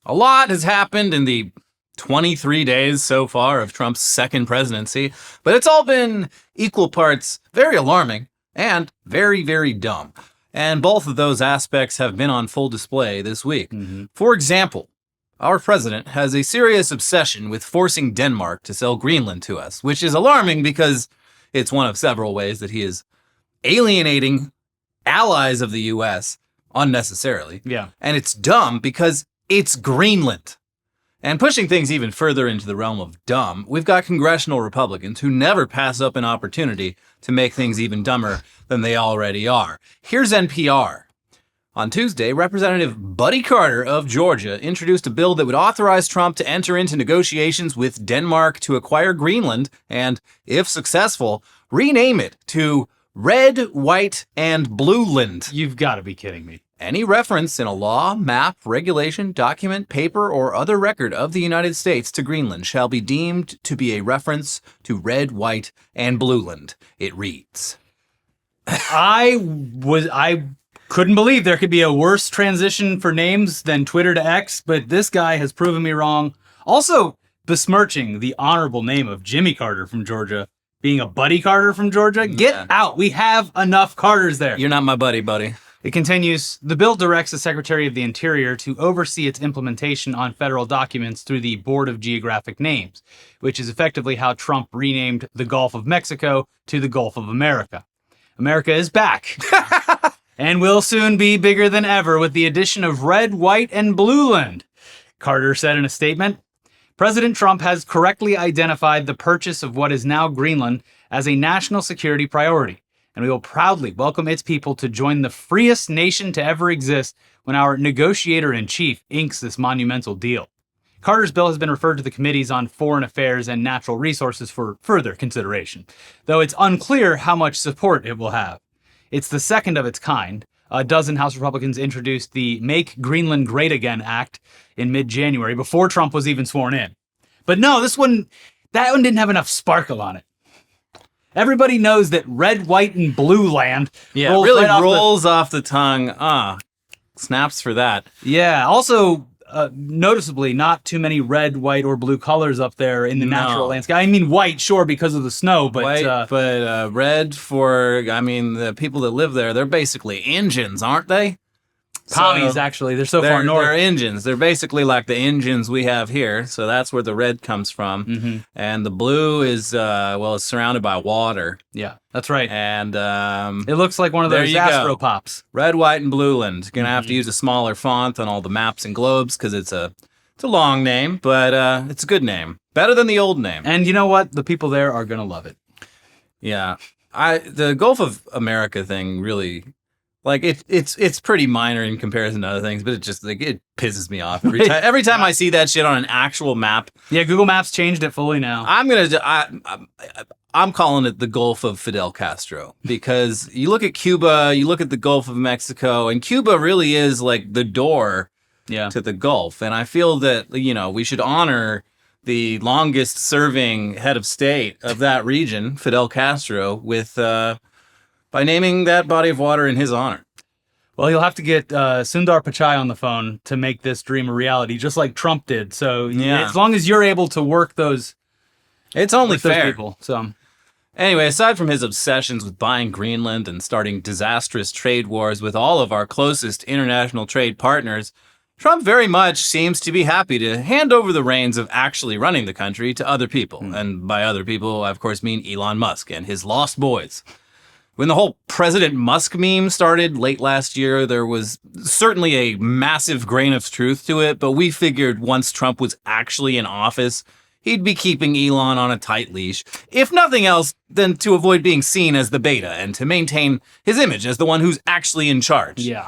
A lot has happened in the 23 days so far of Trump's second presidency, but it's all been equal parts very alarming and very, very dumb. And both of those aspects have been on full display this week. For example, our president has a serious obsession with forcing Denmark to sell Greenland to us, which is alarming because it's one of several ways that he is alienating allies of the U.S. unnecessarily. Yeah. And it's dumb because it's Greenland. And pushing things even further into the realm of dumb, we've got congressional Republicans who never pass up an opportunity to make things even dumber than they already are. Here's NPR. On Tuesday, Representative Buddy Carter of Georgia introduced a bill that would authorize Trump to enter into negotiations with Denmark to acquire Greenland and, if successful, rename it to Red, White, and Blueland. You've got to be kidding me. Any reference in a law, map, regulation, document, paper, or other record of the United States to Greenland shall be deemed to be a reference to Red, White, and Blueland, it reads. I couldn't believe there could be a worse transition for names than Twitter to X, but this guy has proven me wrong. Also, besmirching the honorable name of Jimmy Carter from Georgia, being a Buddy Carter from Georgia. Get out. We have enough Carters there. You're not my buddy, buddy. It continues, the bill directs the Secretary of the Interior to oversee its implementation on federal documents through the Board of Geographic Names, which is effectively how Trump renamed the Gulf of Mexico to the Gulf of America. America is back and will soon be bigger than ever with the addition of Red, White, and Blueland, Carter said in a statement. President Trump has correctly identified the purchase of what is now Greenland as a national security priority, and we will proudly welcome its people to join the freest nation to ever exist when our negotiator-in-chief inks this monumental deal. Carter's bill has been referred to the committees on Foreign Affairs and Natural Resources for further consideration, though it's unclear how much support it will have. It's the second of its kind. A dozen House Republicans introduced the Make Greenland Great Again Act in mid-January before Trump was even sworn in. But no, that one didn't have enough sparkle on it. Everybody knows that Red, White, and Blueland rolls off the tongue. Snaps for that. Yeah, also noticeably not too many red, white, or blue colors up there in the natural landscape. I mean, white, sure, because of the snow, but... White, red for, the people that live there, they're basically engines, aren't they? Commies, actually. They're so far north. They're engines. They're basically like the engines we have here. So that's where the red comes from. Mm-hmm. And the blue is, it's surrounded by water. Yeah, that's right. And it looks like one of those Astropops. Red, White, and Blueland. Gonna have to use a smaller font on all the maps and globes because it's a long name, but it's a good name. Better than the old name. And you know what? The people there are gonna love it. Yeah. The Gulf of America thing really... it's pretty minor in comparison to other things, but it just it pisses me off every time I see that shit on an actual map. Yeah, Google Maps changed it fully now. I'm calling it the Gulf of Fidel Castro because you look at Cuba, you look at the Gulf of Mexico, and Cuba really is like the door to the Gulf. And I feel that we should honor the longest serving head of state of that region, Fidel Castro, with by naming that body of water in his honor. Well, you'll have to get Sundar Pichai on the phone to make this dream a reality, just like Trump did. So as long as you're able to work those, it's only fair. Those people. So anyway, aside from his obsessions with buying Greenland and starting disastrous trade wars with all of our closest international trade partners, Trump very much seems to be happy to hand over the reins of actually running the country to other people. And by other people, I of course mean Elon Musk and his lost boys. When the whole President Musk meme started late last year, there was certainly a massive grain of truth to it, but we figured once Trump was actually in office, he'd be keeping Elon on a tight leash, if nothing else than to avoid being seen as the beta and to maintain his image as the one who's actually in charge. Yeah.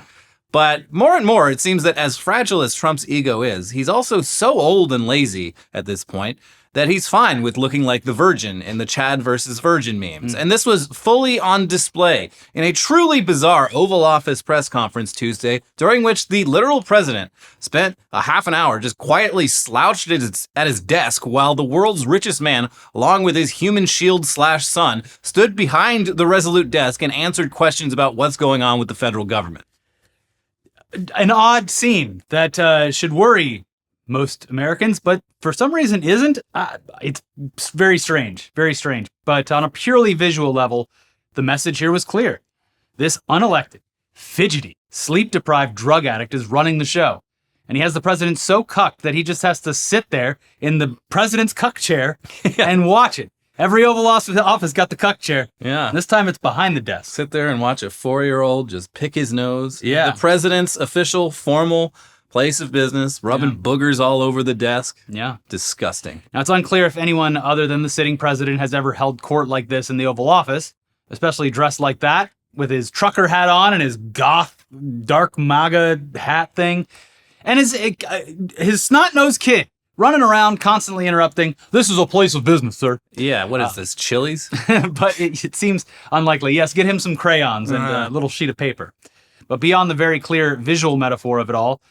But more and more, it seems that as fragile as Trump's ego is, he's also so old and lazy at this point that he's fine with looking like the Virgin in the Chad versus Virgin memes. And this was fully on display in a truly bizarre Oval Office press conference Tuesday, during which the literal president spent a half an hour just quietly slouched at his desk while the world's richest man, along with his human shield/son, stood behind the resolute desk and answered questions about what's going on with the federal government. An odd scene that should worry most Americans, but for some reason isn't. It's very strange, very strange. But on a purely visual level, the message here was clear. This unelected, fidgety, sleep-deprived drug addict is running the show. And he has the president so cucked that he just has to sit there in the president's cuck chair and watch it. Every Oval Office got the cuck chair. Yeah. This time it's behind the desk. Sit there and watch a 4-year-old just pick his nose. Yeah. The president's official, formal place of business, rubbing boogers all over the desk. Yeah. Disgusting. Now, it's unclear if anyone other than the sitting president has ever held court like this in the Oval Office, especially dressed like that, with his trucker hat on and his goth, dark MAGA hat thing. And his snot-nosed kid running around, constantly interrupting. This is a place of business, sir. Yeah, what is this, Chili's? But it seems unlikely. Yes, get him some crayons and a little sheet of paper. But beyond the very clear visual metaphor of it all,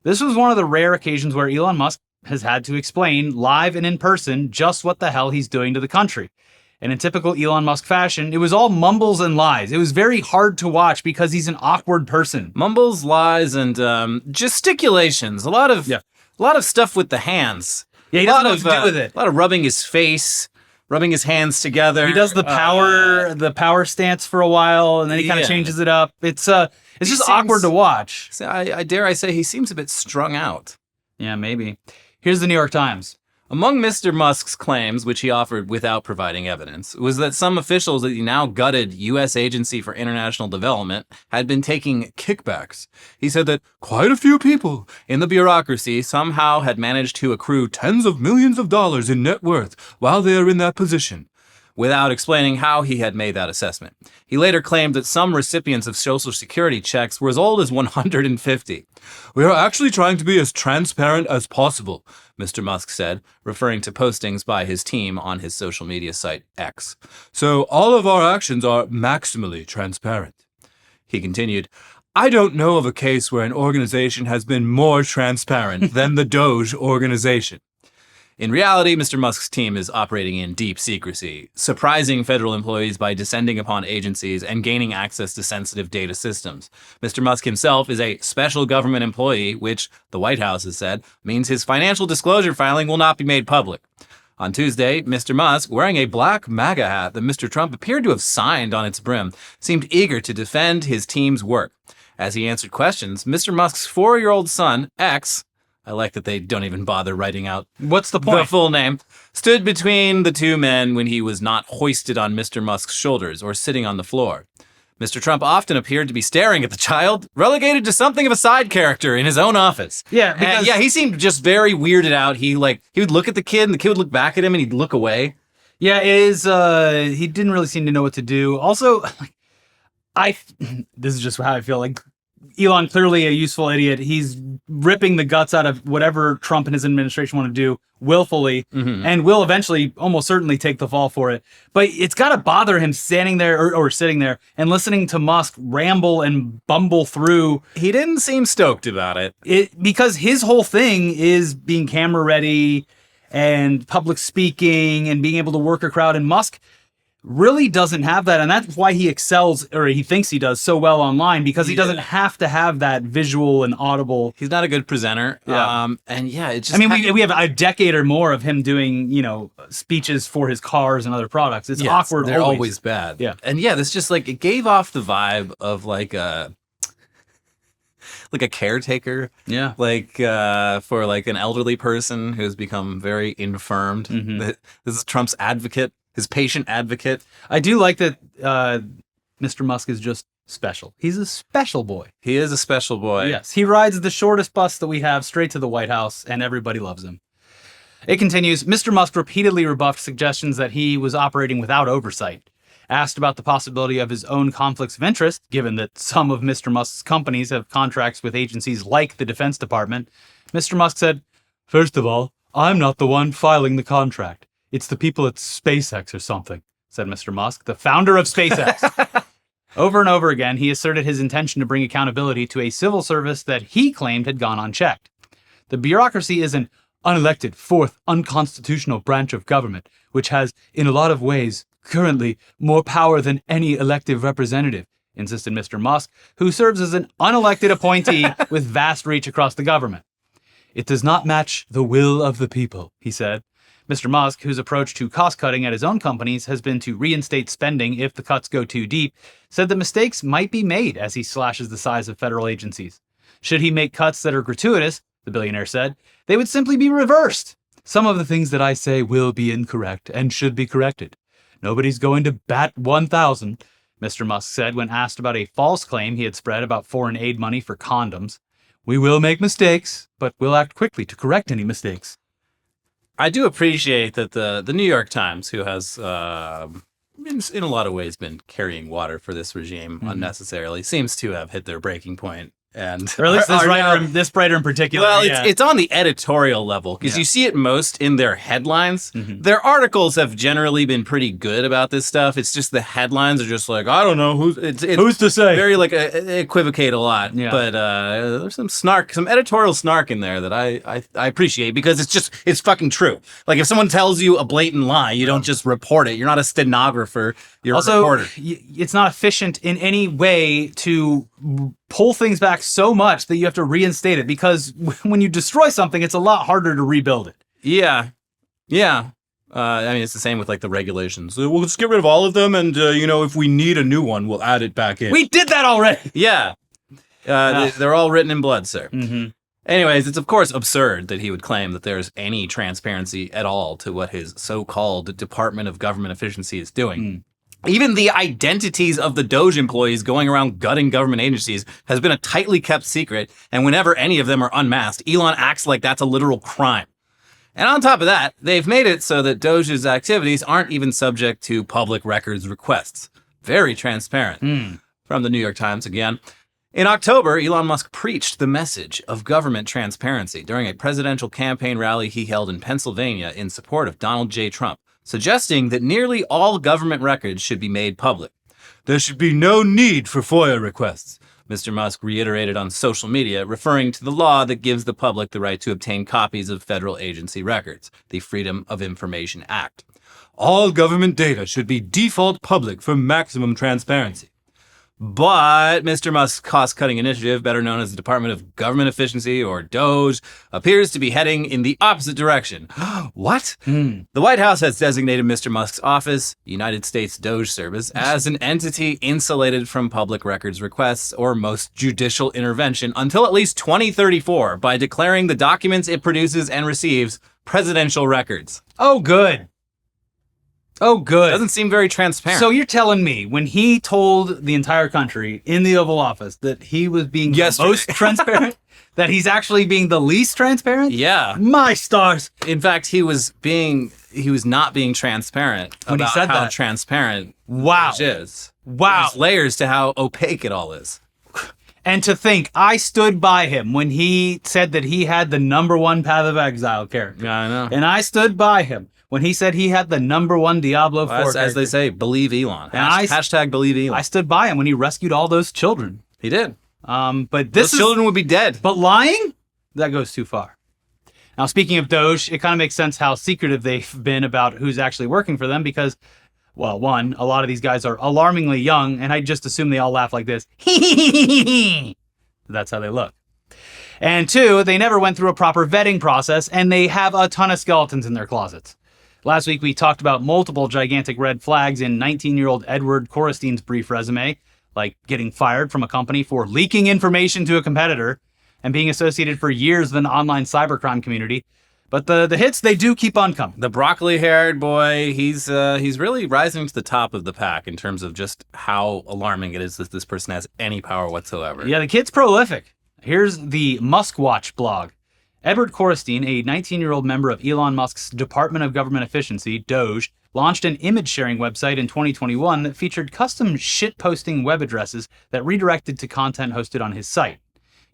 this was one of the rare occasions where Elon Musk has had to explain live and in person just what the hell he's doing to the country. And in typical Elon Musk fashion, it was all mumbles and lies. It was very hard to watch because he's an awkward person. Mumbles, lies, and gesticulations. A lot of stuff with the hands. Yeah, he doesn't know what to do with it. A lot of rubbing his face, rubbing his hands together. He does the power stance for a while, and then he kind of changes it up. It's just awkward to watch. I dare I say he seems a bit strung out. Yeah, maybe. Here's the New York Times. Among Mr. Musk's claims, which he offered without providing evidence, was that some officials at the now gutted U.S. Agency for International Development had been taking kickbacks. He said that quite a few people in the bureaucracy somehow had managed to accrue tens of millions of dollars in net worth while they are in that position, without explaining how he had made that assessment. He later claimed that some recipients of Social Security checks were as old as 150. "We are actually trying to be as transparent as possible," Mr. Musk said, referring to postings by his team on his social media site X. "So all of our actions are maximally transparent." He continued, "I don't know of a case where an organization has been more transparent than the DOGE organization." In reality, Mr. Musk's team is operating in deep secrecy, surprising federal employees by descending upon agencies and gaining access to sensitive data systems. Mr. Musk himself is a special government employee, which, the White House has said, means his financial disclosure filing will not be made public. On Tuesday, Mr. Musk, wearing a black MAGA hat that Mr. Trump appeared to have signed on its brim, seemed eager to defend his team's work. As he answered questions, Mr. Musk's 4-year-old son, X, I like that they don't even bother writing out What's the point? The full name, stood between the two men when he was not hoisted on Mr. Musk's shoulders or sitting on the floor. Mr. Trump often appeared to be staring at the child, relegated to something of a side character in his own office. Yeah, because he seemed just very weirded out. He would look at the kid and the kid would look back at him and he'd look away. Yeah, he didn't really seem to know what to do. Also, this is just how I feel. Like, Elon, clearly a useful idiot. He's ripping the guts out of whatever Trump and his administration want to do willfully, and will eventually almost certainly take the fall for it. But it's got to bother him standing there or sitting there and listening to Musk ramble and bumble through. He didn't seem stoked about it. Because his whole thing is being camera ready and public speaking and being able to work a crowd. And Musk really doesn't have that, and that's why he excels, or he thinks he does so well online, because he doesn't have to have that visual and audible. He's not a good presenter. Yeah. It just. I mean, we have a decade or more of him doing, speeches for his cars and other products. It's awkward. They're always bad. Yeah, and this just it gave off the vibe of like a caretaker. Yeah, for an elderly person who's become very infirmed. This is Trump's advocate. His patient advocate. I do like that Mr. Musk is just special. He's a special boy. He is a special boy. Yes. He rides the shortest bus that we have straight to the White House, and everybody loves him. It continues, Mr. Musk repeatedly rebuffed suggestions that he was operating without oversight. Asked about the possibility of his own conflicts of interest, given that some of Mr. Musk's companies have contracts with agencies like the Defense Department, Mr. Musk said, "First of all, I'm not the one filing the contract. It's the people at SpaceX or something," said Mr. Musk, the founder of SpaceX. Over and over again, he asserted his intention to bring accountability to a civil service that he claimed had gone unchecked. The bureaucracy is an unelected, fourth, unconstitutional branch of government, which has, in a lot of ways, currently more power than any elective representative, insisted Mr. Musk, who serves as an unelected appointee with vast reach across the government. It does not match the will of the people, he said. Mr. Musk, whose approach to cost-cutting at his own companies has been to reinstate spending if the cuts go too deep, said that mistakes might be made as he slashes the size of federal agencies. Should he make cuts that are gratuitous, the billionaire said, they would simply be reversed. Some of the things that I say will be incorrect and should be corrected. Nobody's going to bat 1,000, Mr. Musk said when asked about a false claim he had spread about foreign aid money for condoms. We will make mistakes, but we'll act quickly to correct any mistakes. I do appreciate that the New York Times, who has in a lot of ways been carrying water for this regime unnecessarily, seems to have hit their breaking point. And or at least this writer in particular. Well, it's on the editorial level because you see it most in their headlines. Their articles have generally been pretty good about this stuff. It's just the headlines are just like, I don't know who's to say. Very like equivocate a lot. Yeah. But there's some editorial snark in there that I appreciate because it's fucking true. Like if someone tells you a blatant lie, you don't just report it. You're not a stenographer. You're a reporter. It's not efficient in any way to pull things back so much that you have to reinstate it because when you destroy something, it's a lot harder to rebuild it. Yeah. I mean, it's the same with like the regulations. We'll just get rid of all of them, and if we need a new one, we'll add it back in. We did that already. Yeah. They're all written in blood, sir. Anyways, it's of course absurd that he would claim that there's any transparency at all to what his so-called Department of Government Efficiency is doing. Even the identities of the DOGE employees going around gutting government agencies has been a tightly kept secret, and whenever any of them are unmasked, Elon acts like that's a literal crime. And on top of that, they've made it so that DOGE's activities aren't even subject to public records requests. Very transparent. From the New York Times again. In October, Elon Musk preached the message of government transparency during a presidential campaign rally he held in Pennsylvania in support of Donald J. Trump, suggesting that nearly all government records should be made public. There should be no need for FOIA requests, Mr. Musk reiterated on social media, referring to the law that gives the public the right to obtain copies of federal agency records, the Freedom of Information Act. All government data should be default public for maximum transparency. But Mr. Musk's cost-cutting initiative, better known as the Department of Government Efficiency, or DOGE, appears to be heading in the opposite direction. What? The White House has designated Mr. Musk's office, United States DOGE Service, as an entity insulated from public records requests or most judicial intervention until at least 2034 by declaring the documents it produces and receives presidential records. Oh, good. Doesn't seem very transparent. So you're telling me when he told the entire country in the Oval Office that he was being the most transparent, that he's actually being the least transparent? Yeah. My stars. In fact, he was not being transparent when about he said how that. transparent it is. Wow. There's layers to how opaque it all is. And to think, I stood by him when he said that he had the #1 Path of Exile character. Yeah, I know. And I stood by him when he said he had the #1 Diablo 4 character. As they say, believe Elon. Hashtag believe Elon. I stood by him when he rescued all those children. He did. But those children would be dead. But lying? That goes too far. Now, speaking of DOGE, it kind of makes sense how secretive they've been about who's actually working for them because, well, one, a lot of these guys are alarmingly young, and I just assume they all laugh like this. That's how they look. And two, they never went through a proper vetting process, and they have a ton of skeletons in their closets. Last week, we talked about multiple gigantic red flags in 19-year-old Edward Coristine's brief resume, like getting fired from a company for leaking information to a competitor and being associated for years with an online cybercrime community. But the hits, they do keep on coming. The broccoli-haired boy, he's really rising to the top of the pack in terms of just how alarming it is that this person has any power whatsoever. Yeah, the kid's prolific. Here's the Musk Watch blog. Edward Coristine, a 19-year-old member of Elon Musk's Department of Government Efficiency, DOGE, launched an image-sharing website in 2021 that featured custom shit-posting web addresses that redirected to content hosted on his site.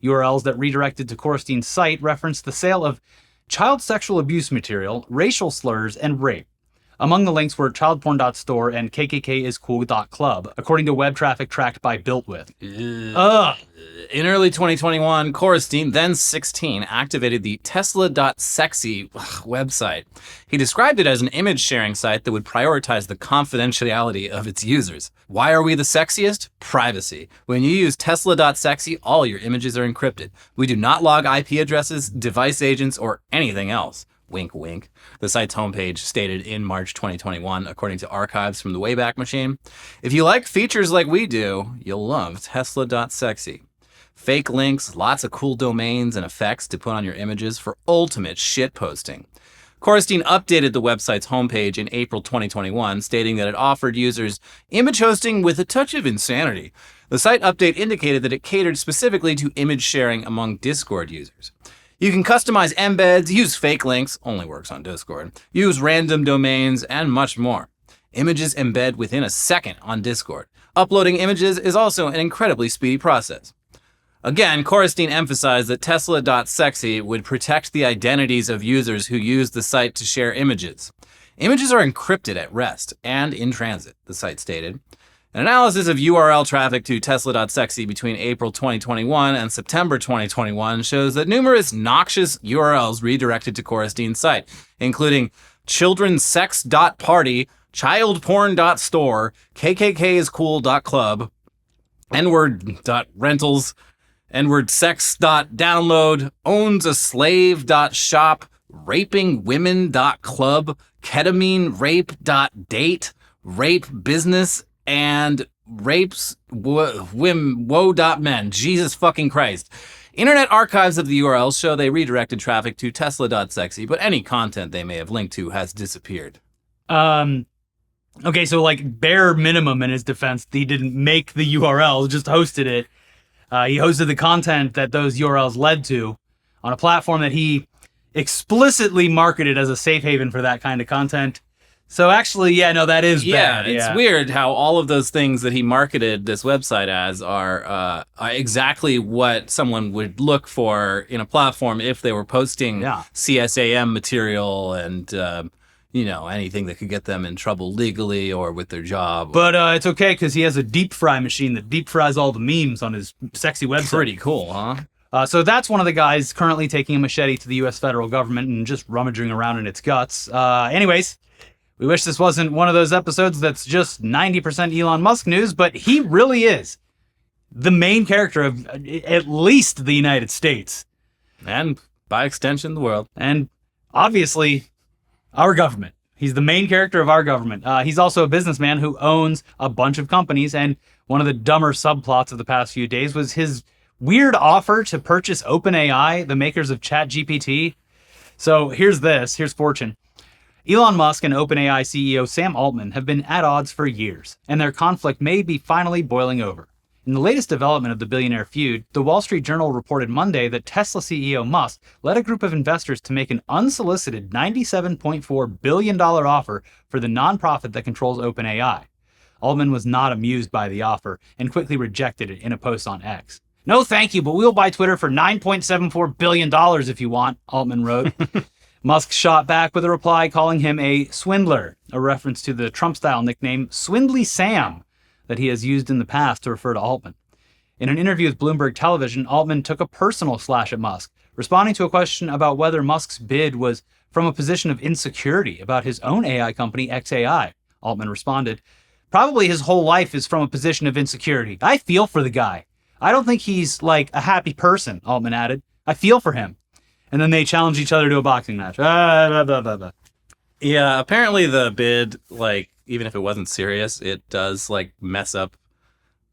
URLs that redirected to Coristine's site referenced the sale of child sexual abuse material, racial slurs, and rape. Among the links were childporn.store and kkkiscool.club, according to web traffic tracked by BuiltWith. Ugh. In early 2021, Coristine, then 16, activated the Tesla.sexy website. He described it as an image-sharing site that would prioritize the confidentiality of its users. Why are we the sexiest? Privacy. When you use Tesla.sexy, all your images are encrypted. We do not log IP addresses, device agents, or anything else. Wink, wink. The site's homepage stated in March 2021, according to archives from the Wayback Machine. If you like features like we do, you'll love Tesla.sexy. Fake links, lots of cool domains and effects to put on your images for ultimate shitposting. Coristine updated the website's homepage in April 2021, stating that it offered users image hosting with a touch of insanity. The site update indicated that it catered specifically to image sharing among Discord users. You can customize embeds, use fake links, only works on Discord, use random domains, and much more. Images embed within a second on Discord. Uploading images is also an incredibly speedy process. Again, Coristine emphasized that Tesla.sexy would protect the identities of users who use the site to share images. Images are encrypted at rest and in transit, the site stated. An analysis of URL traffic to Tesla.sexy between April 2021 and September 2021 shows that numerous noxious URLs redirected to Coristine's site, including childrensex.party, childporn.store, kkkscool.club, nword.rentals, nwordsex.download, owns-a-slave.shop, rapingwomen.club, ketamine-rape.date, rape business, and rapes.woe.men. Jesus fucking Christ. Internet archives of the URLs show they redirected traffic to Tesla.sexy, but any content they may have linked to has disappeared. Okay, so like bare minimum in his defense, he didn't make the URL, just hosted it. He hosted the content that those URLs led to on a platform that he explicitly marketed as a safe haven for that kind of content. So actually, yeah, no, that is bad. Yeah, it's weird how all of those things that he marketed this website as are exactly what someone would look for in a platform if they were posting CSAM material and, anything that could get them in trouble legally or with their job. But it's okay because he has a deep fry machine that deep fries all the memes on his sexy website. Pretty cool, huh? So that's one of the guys currently taking a machete to the U.S. federal government and just rummaging around in its guts. Anyways, we wish this wasn't one of those episodes that's just 90% Elon Musk news, but he really is the main character of at least the United States. And by extension, the world. And obviously, our government. He's the main character of our government. He's also a businessman who owns a bunch of companies, and one of the dumber subplots of the past few days was his weird offer to purchase OpenAI, the makers of ChatGPT. So here's fortune. Elon Musk and OpenAI CEO Sam Altman have been at odds for years, and their conflict may be finally boiling over. In the latest development of the billionaire feud, the Wall Street Journal reported Monday that Tesla CEO Musk led a group of investors to make an unsolicited $97.4 billion offer for the nonprofit that controls OpenAI. Altman was not amused by the offer and quickly rejected it in a post on X. "No thank you, but we'll buy Twitter for $9.74 billion if you want," Altman wrote. Musk shot back with a reply calling him a swindler, a reference to the Trump-style nickname Swindly Sam that he has used in the past to refer to Altman. In an interview with Bloomberg Television, Altman took a personal slash at Musk, responding to a question about whether Musk's bid was from a position of insecurity about his own AI company, XAI. Altman responded, "Probably his whole life is from a position of insecurity. I feel for the guy. I don't think he's like a happy person," Altman added. "I feel for him." And then they challenged each other to a boxing match. Yeah, apparently the bid, even if it wasn't serious, it does mess up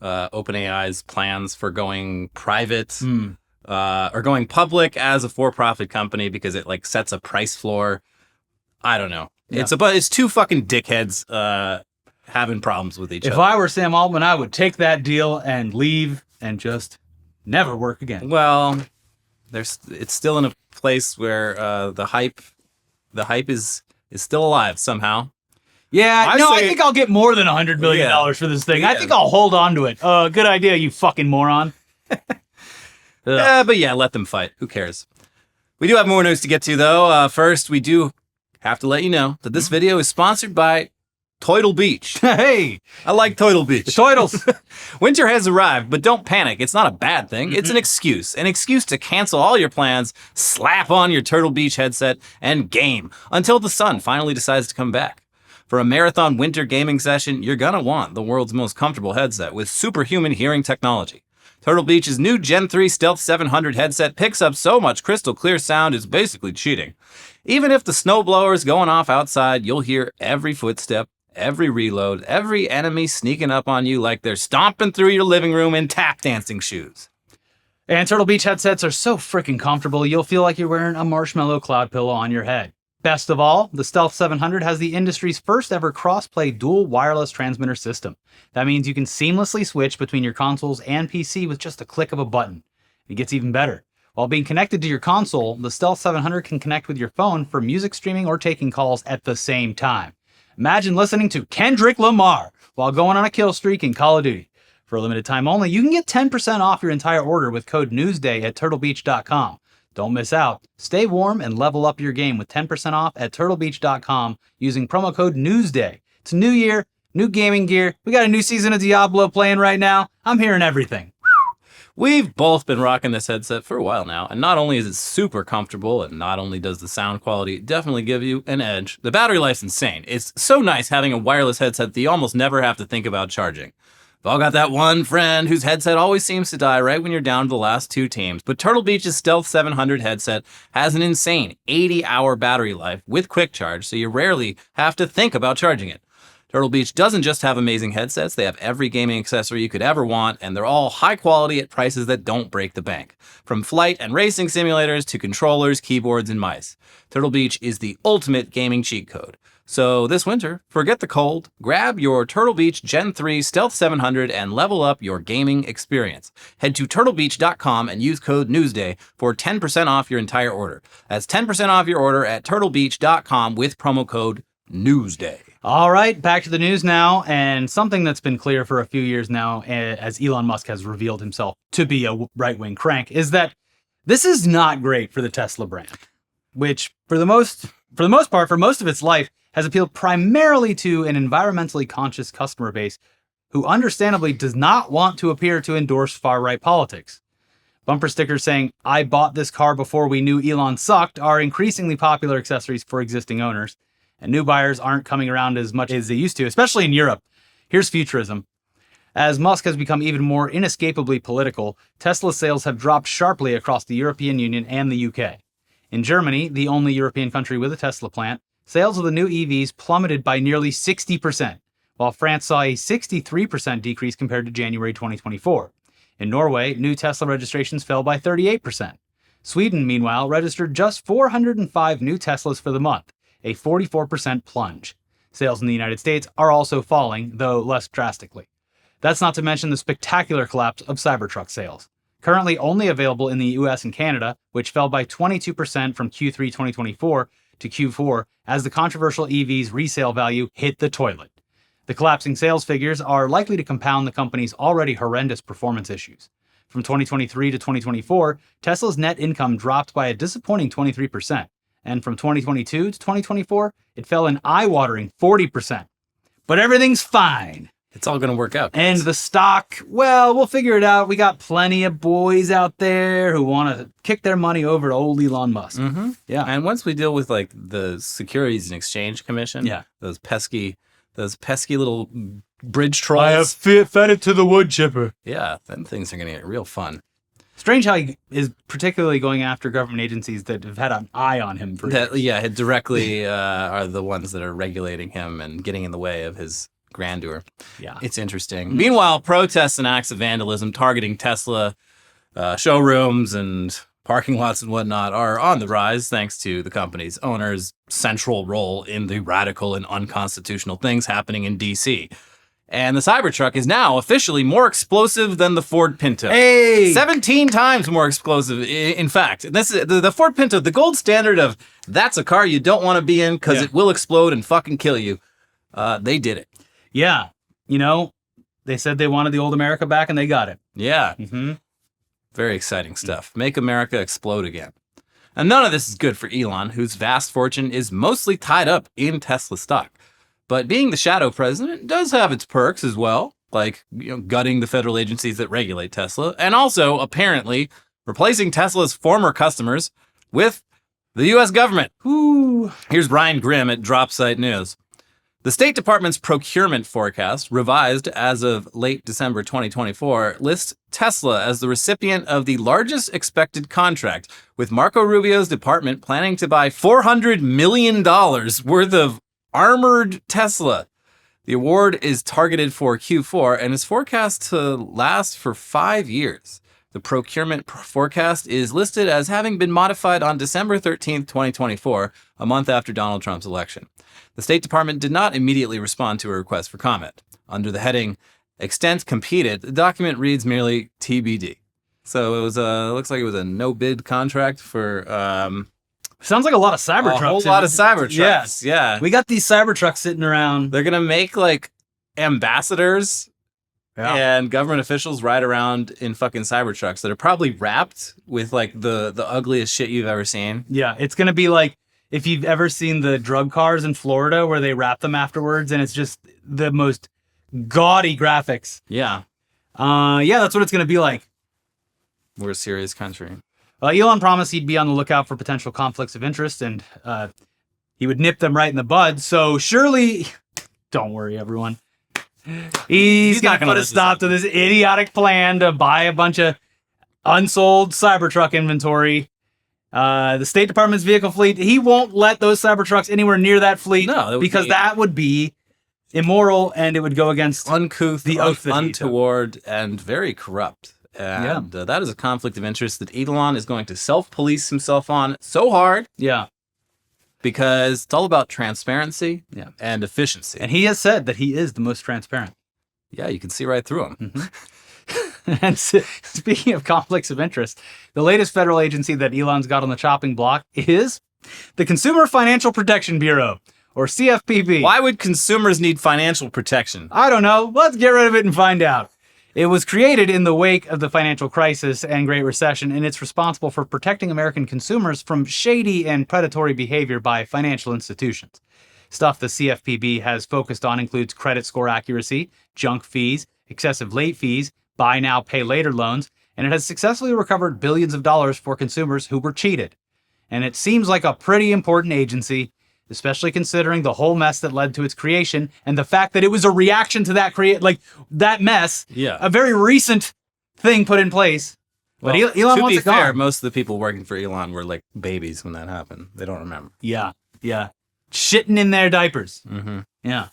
OpenAI's plans for going private or going public as a for-profit company because it sets a price floor. I don't know. Yeah. It's two fucking dickheads having problems with each other. If I were Sam Altman, I would take that deal and leave and just never work again. Well, it's still in a place where the hype is still alive somehow. Yeah, I think I'll get more than $100 million for this thing. Yeah. I think I'll hold on to it. Good idea, you fucking moron. But yeah, let them fight. Who cares? We do have more news to get to, though. First, we do Have to let you know that this video is sponsored by Toidle Beach. Hey, I like Toidle Beach. Toidles. Winter has arrived, but don't panic. It's not a bad thing. It's an excuse. An excuse to cancel all your plans, slap on your Turtle Beach headset, and game until the sun finally decides to come back. For a marathon winter gaming session, you're gonna want the world's most comfortable headset with superhuman hearing technology. Turtle Beach's new Gen 3 Stealth 700 headset picks up so much crystal clear sound it's basically cheating. Even if the snowblower is going off outside, you'll hear every footstep, every reload, every enemy sneaking up on you like they're stomping through your living room in tap dancing shoes. And Turtle Beach headsets are so freaking comfortable, you'll feel like you're wearing a marshmallow cloud pillow on your head. Best of all, the Stealth 700 has the industry's first ever cross-play dual wireless transmitter system. That means you can seamlessly switch between your consoles and PC with just a click of a button. It gets even better. While being connected to your console, the Stealth 700 can connect with your phone for music streaming or taking calls at the same time. Imagine listening to Kendrick Lamar while going on a kill streak in Call of Duty. For a limited time only, you can get 10% off your entire order with code NEWSDAY at turtlebeach.com. Don't miss out. Stay warm and level up your game with 10% off at turtlebeach.com using promo code NEWSDAY. It's a new year, new gaming gear. We got a new season of Diablo playing right now. I'm hearing everything. We've both been rocking this headset for a while now, and not only is it super comfortable, and not only does the sound quality definitely give you an edge, the battery life's insane. It's so nice having a wireless headset that you almost never have to think about charging. We've all got that one friend whose headset always seems to die right when you're down to the last two teams, but Turtle Beach's Stealth 700 headset has an insane 80-hour battery life with quick charge, so you rarely have to think about charging it. Turtle Beach doesn't just have amazing headsets, they have every gaming accessory you could ever want, and they're all high quality at prices that don't break the bank. From flight and racing simulators to controllers, keyboards, and mice. Turtle Beach is the ultimate gaming cheat code. So this winter, forget the cold, grab your Turtle Beach Gen 3 Stealth 700 and level up your gaming experience. Head to turtlebeach.com and use code NEWSDAY for 10% off your entire order. That's 10% off your order at turtlebeach.com with promo code NEWSDAY. All right, back to the news now, and something that's been clear for a few years now, as Elon Musk has revealed himself to be a right-wing crank, is that this is not great for the Tesla brand, which for the most part, for most of its life, has appealed primarily to an environmentally conscious customer base who understandably does not want to appear to endorse far-right politics. Bumper stickers saying, "I bought this car before we knew Elon sucked" are increasingly popular accessories for existing owners. And new buyers aren't coming around as much as they used to, especially in Europe. Here's futurism. As Musk has become even more inescapably political, Tesla sales have dropped sharply across the European Union and the UK. In Germany, the only European country with a Tesla plant, sales of the new EVs plummeted by nearly 60%, while France saw a 63% decrease compared to January 2024. In Norway, new Tesla registrations fell by 38%. Sweden, meanwhile, registered just 405 new Teslas for the month, a 44% plunge. Sales in the United States are also falling, though less drastically. That's not to mention the spectacular collapse of Cybertruck sales. Currently only available in the US and Canada, which fell by 22% from Q3 2024 to Q4 as the controversial EV's resale value hit the toilet. The collapsing sales figures are likely to compound the company's already horrendous performance issues. From 2023 to 2024, Tesla's net income dropped by a disappointing 23%. And from 2022 to 2024, it fell an eye-watering 40%. But everything's fine. It's all going to work out, guys. And the stock, well, we'll figure it out. We got plenty of boys out there who want to kick their money over to old Elon Musk. Mm-hmm. Yeah. And once we deal with like the Securities and Exchange Commission, yeah, those pesky little bridge trolls. I have fed it to the wood chipper. Yeah, then things are going to get real fun. Strange how he is particularly going after government agencies that have had an eye on him for years. Yeah, it directly are the ones that are regulating him and getting in the way of his grandeur. Yeah. It's interesting. Meanwhile, protests and acts of vandalism targeting Tesla showrooms and parking lots and whatnot are on the rise thanks to the company's owner's central role in the radical and unconstitutional things happening in D.C. And the Cybertruck is now officially more explosive than the Ford Pinto. Hey! 17 times more explosive, in fact. This is the Ford Pinto, the gold standard of that's a car you don't want to be in because it will explode and fucking kill you. They did it. Yeah. You know, they said they wanted the old America back and they got it. Yeah. Mm-hmm. Very exciting stuff. Make America explode again. And none of this is good for Elon, whose vast fortune is mostly tied up in Tesla stock. But being the shadow president does have its perks as well, like gutting the federal agencies that regulate Tesla, and also, apparently, replacing Tesla's former customers with the U.S. government. Ooh. Here's Ryan Grimm at Dropsite News. The State Department's procurement forecast, revised as of late December 2024, lists Tesla as the recipient of the largest expected contract, with Marco Rubio's department planning to buy $400 million worth of armored Tesla. The award is targeted for Q4 and is forecast to last for 5 years. The procurement forecast is listed as having been modified on December 13th, 2024, a month after Donald Trump's election. The State Department did not immediately respond to a request for comment. Under the heading, Extent Competed, the document reads merely TBD. So it was looks like it was a no-bid contract for... Sounds like a lot of Cybertrucks. A whole lot of Cybertrucks. Yes. Yeah. We got these Cybertrucks sitting around. They're going to make like ambassadors and government officials ride around in fucking Cybertrucks that are probably wrapped with like the ugliest shit you've ever seen. Yeah, it's going to be like if you've ever seen the drug cars in Florida where they wrap them afterwards and it's just the most gaudy graphics. Yeah. Yeah, that's what it's going to be like. We're a serious country. Elon promised he'd be on the lookout for potential conflicts of interest and he would nip them right in the bud. So surely, don't worry, everyone. He's going to put a stop to this idiotic plan to buy a bunch of unsold Cybertruck inventory. The State Department's vehicle fleet, he won't let those Cybertrucks anywhere near that fleet because that would be immoral and it would go against uncouth, the oath that untoward, and very corrupt. And that is a conflict of interest that Elon is going to self-police himself on so hard. Yeah. Because it's all about transparency and efficiency. And he has said that he is the most transparent. Yeah, you can see right through him. Mm-hmm. And speaking of conflicts of interest, the latest federal agency that Elon's got on the chopping block is the Consumer Financial Protection Bureau, or CFPB. Why would consumers need financial protection? I don't know. Let's get rid of it and find out. It was created in the wake of the financial crisis and Great Recession, and it's responsible for protecting American consumers from shady and predatory behavior by financial institutions. Stuff the CFPB has focused on includes credit score accuracy, junk fees, excessive late fees, buy now, pay later loans, and it has successfully recovered billions of dollars for consumers who were cheated. And it seems like a pretty important agency, especially considering the whole mess that led to its creation and the fact that it was a reaction to that mess. Yeah. A very recent thing put in place. But Well, Elon to wants be it fair, gone. most of the people working for Elon were like babies when that happened. They don't remember. Yeah. Shitting in their diapers. Mm-hmm. Yeah.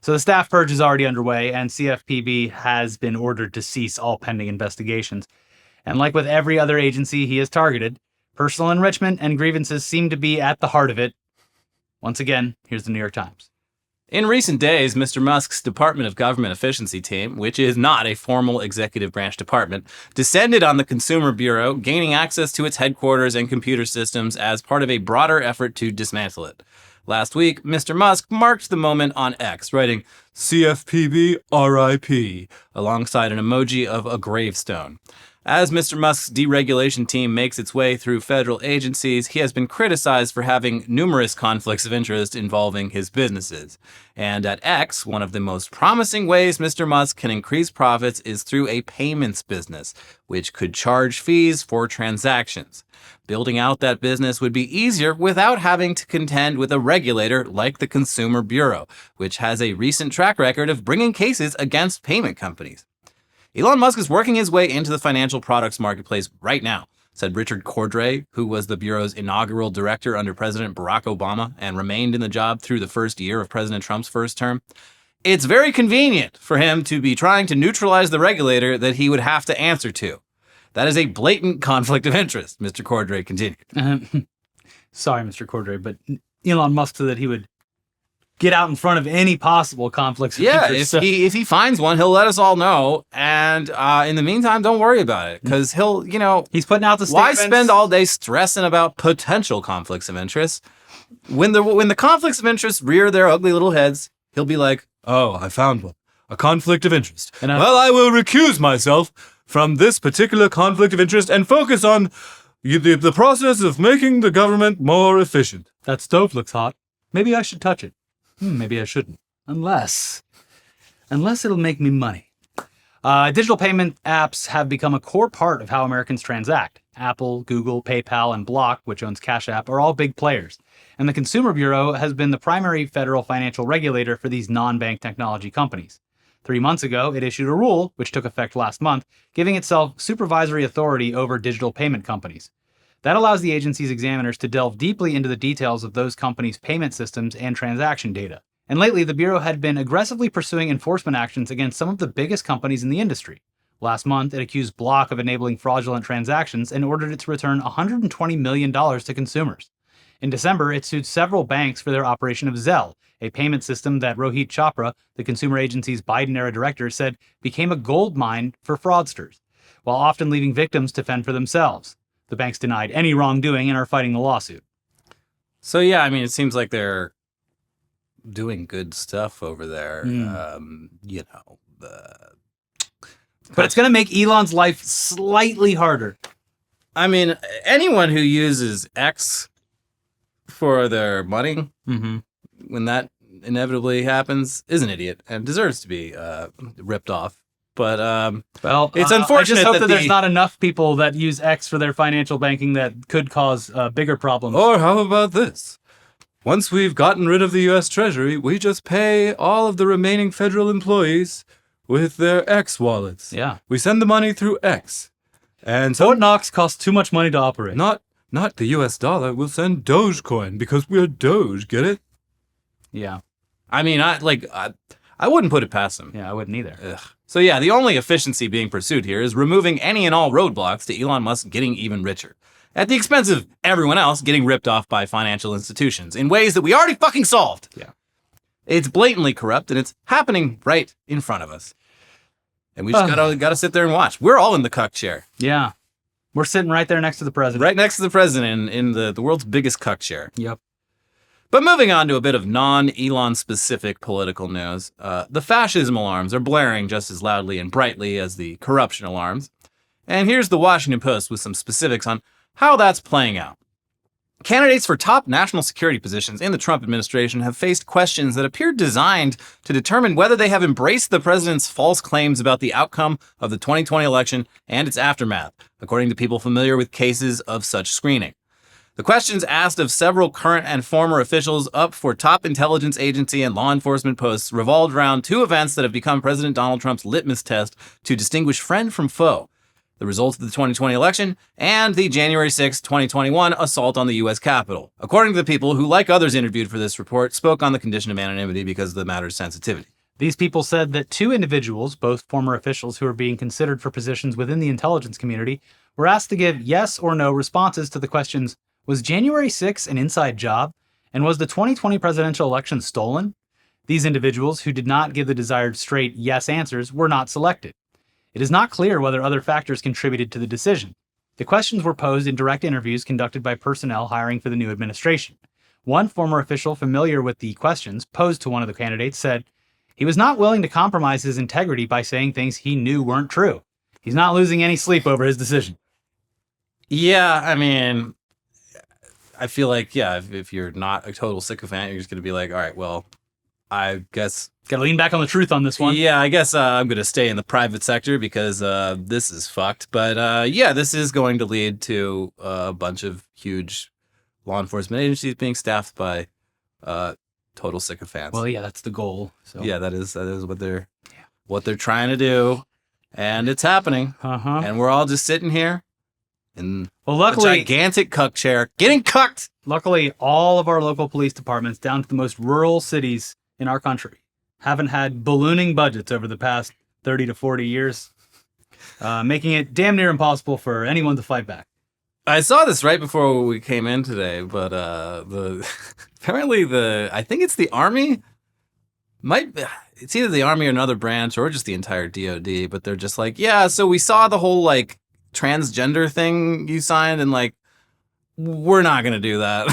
So the staff purge is already underway, and CFPB has been ordered to cease all pending investigations. And like with every other agency he has targeted, personal enrichment and grievances seem to be at the heart of it. Once again, here's the New York Times. In recent days, Mr. Musk's Department of Government Efficiency team, which is not a formal executive branch department, descended on the Consumer Bureau, gaining access to its headquarters and computer systems as part of a broader effort to dismantle it. Last week, Mr. Musk marked the moment on X, writing CFPB RIP alongside an emoji of a gravestone. As Mr. Musk's deregulation team makes its way through federal agencies, he has been criticized for having numerous conflicts of interest involving his businesses. And at X, one of the most promising ways Mr. Musk can increase profits is through a payments business, which could charge fees for transactions. Building out that business would be easier without having to contend with a regulator like the Consumer Bureau, which has a recent track record of bringing cases against payment companies. Elon Musk is working his way into the financial products marketplace right now, said Richard Cordray, who was the Bureau's inaugural director under President Barack Obama and remained in the job through the first year of President Trump's first term. It's very convenient for him to be trying to neutralize the regulator that he would have to answer to. That is a blatant conflict of interest, Mr. Cordray continued. Sorry, Mr. Cordray, but Elon Musk said that he would get out in front of any possible conflicts of interest. Yeah, if he finds one, he'll let us all know. And in the meantime, don't worry about it, because he'll, he's putting out the why statements. spend all day stressing about potential conflicts of interest? When the conflicts of interest rear their ugly little heads, he'll be like, "Oh, I found one, a conflict of interest. And I will recuse myself from this particular conflict of interest and focus on The process of making the government more efficient. That stove looks hot. Maybe I should touch it. Maybe I shouldn't. Unless it'll make me money. Digital payment apps have become a core part of how Americans transact. Apple, Google, PayPal, and Block, which owns Cash App, are all big players. And the Consumer Bureau has been the primary federal financial regulator for these non-bank technology companies. 3 months ago, it issued a rule, which took effect last month, giving itself supervisory authority over digital payment companies. That allows the agency's examiners to delve deeply into the details of those companies' payment systems and transaction data. And lately, the Bureau had been aggressively pursuing enforcement actions against some of the biggest companies in the industry. Last month, it accused Block of enabling fraudulent transactions and ordered it to return $120 million to consumers. In December, it sued several banks for their operation of Zelle, a payment system that Rohit Chopra, the consumer agency's Biden-era director, said became a gold mine for fraudsters, while often leaving victims to fend for themselves. The banks denied any wrongdoing and are fighting the lawsuit. So yeah, I mean, it seems like they're doing good stuff over there. But it's going to make Elon's life slightly harder. I mean, anyone who uses X for their money, when that inevitably happens, is an idiot and deserves to be ripped off. But it's unfortunate I just hope that there's the- not enough people that use X for their financial banking that could cause bigger problems. Or how about this? Once we've gotten rid of the U.S. Treasury, we just pay all of the remaining federal employees with their X wallets. Yeah. We send the money through X. And Fort Knox costs too much money to operate. not the U.S. dollar. We'll send Dogecoin because we're Doge. Get it? Yeah. I mean, I wouldn't put it past them. Yeah, I wouldn't either. Ugh. So yeah, the only efficiency being pursued here is removing any and all roadblocks to Elon Musk getting even richer, at the expense of everyone else getting ripped off by financial institutions in ways that we already fucking solved. Yeah. It's blatantly corrupt, and it's happening right in front of us. And we just gotta sit there and watch. We're all in the cuck chair. Yeah. We're sitting right there next to the president. Right next to the president in the world's biggest cuck chair. Yep. But moving on to a bit of non-Elon specific political news, the fascism alarms are blaring just as loudly and brightly as the corruption alarms. And here's the Washington Post with some specifics on how that's playing out. Candidates for top national security positions in the Trump administration have faced questions that appear designed to determine whether they have embraced the president's false claims about the outcome of the 2020 election and its aftermath, according to people familiar with cases of such screening. The questions asked of several current and former officials up for top intelligence agency and law enforcement posts revolved around two events that have become President Donald Trump's litmus test to distinguish friend from foe: the results of the 2020 election and the January 6, 2021 assault on the U.S. Capitol. According to the people who, like others interviewed for this report, spoke on the condition of anonymity because of the matter's sensitivity. These people said that two individuals, both former officials who are being considered for positions within the intelligence community, were asked to give yes or no responses to the questions: was January 6 an inside job? And was the 2020 presidential election stolen? These individuals, who did not give the desired straight yes answers, were not selected. It is not clear whether other factors contributed to the decision. The questions were posed in direct interviews conducted by personnel hiring for the new administration. One former official familiar with the questions posed to one of the candidates said he was not willing to compromise his integrity by saying things he knew weren't true. He's not losing any sleep over his decision. Yeah, I mean, I feel like, yeah, if you're not a total sycophant, you're just going to be like, all right, well, I guess... Gotta lean back on the truth on this one. Yeah, I guess I'm going to stay in the private sector because this is fucked. But yeah, this is going to lead to a bunch of huge law enforcement agencies being staffed by total sycophants. Well, yeah, that's the goal. So. Yeah, that is what they're trying to do, and it's happening. Uh-huh. And we're all just sitting here in luckily, a gigantic cuck chair, getting cucked. Luckily, all of our local police departments, down to the most rural cities in our country, haven't had ballooning budgets over the past 30 to 40 years, making it damn near impossible for anyone to fight back. I saw this right before we came in today, but apparently I think it's the Army. It's either the Army or another branch or just the entire DOD, but they're just like, yeah, so we saw the whole like transgender thing you signed, and like, we're not going to do that.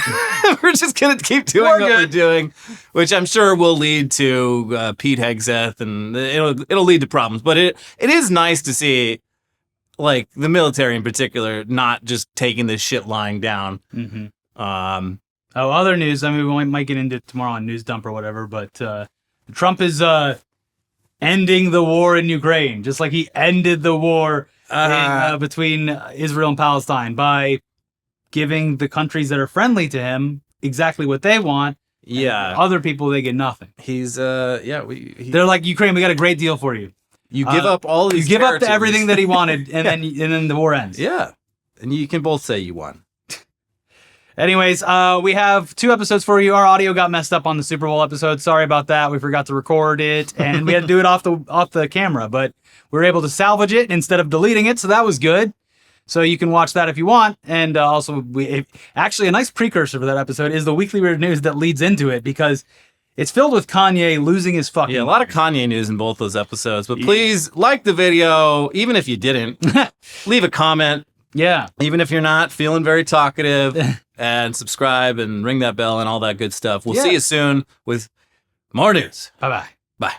We're just going to keep doing what we're doing, which I'm sure will lead to Pete Hegseth, and it'll lead to problems. But it is nice to see like the military in particular, not just taking this shit lying down. Other news. I mean, we might get into it tomorrow on News Dump or whatever, but Trump is ending the war in Ukraine, just like he ended the war between Israel and Palestine by giving the countries that are friendly to him exactly what they want. Yeah. Other people, they get nothing. They're They're like, Ukraine, we got a great deal for you. You give up all these. You give up to territories. everything that he wanted, and then the war ends. Yeah, and you can both say you won. Anyways, we have 2 episodes for you. Our audio got messed up on the Super Bowl episode. Sorry about that. We forgot to record it, and we had to do it off the camera, but we were able to salvage it instead of deleting it, so that was good. So you can watch that if you want. And also, actually, a nice precursor for that episode is the Weekly Weird News that leads into it, because it's filled with Kanye losing his fucking... Yeah, a lot of Kanye news in both those episodes. But please like the video, even if you didn't. Leave a comment. Yeah. Even if you're not feeling very talkative. And subscribe and ring that bell and all that good stuff. We'll see you soon with more news. Bye-bye. Bye.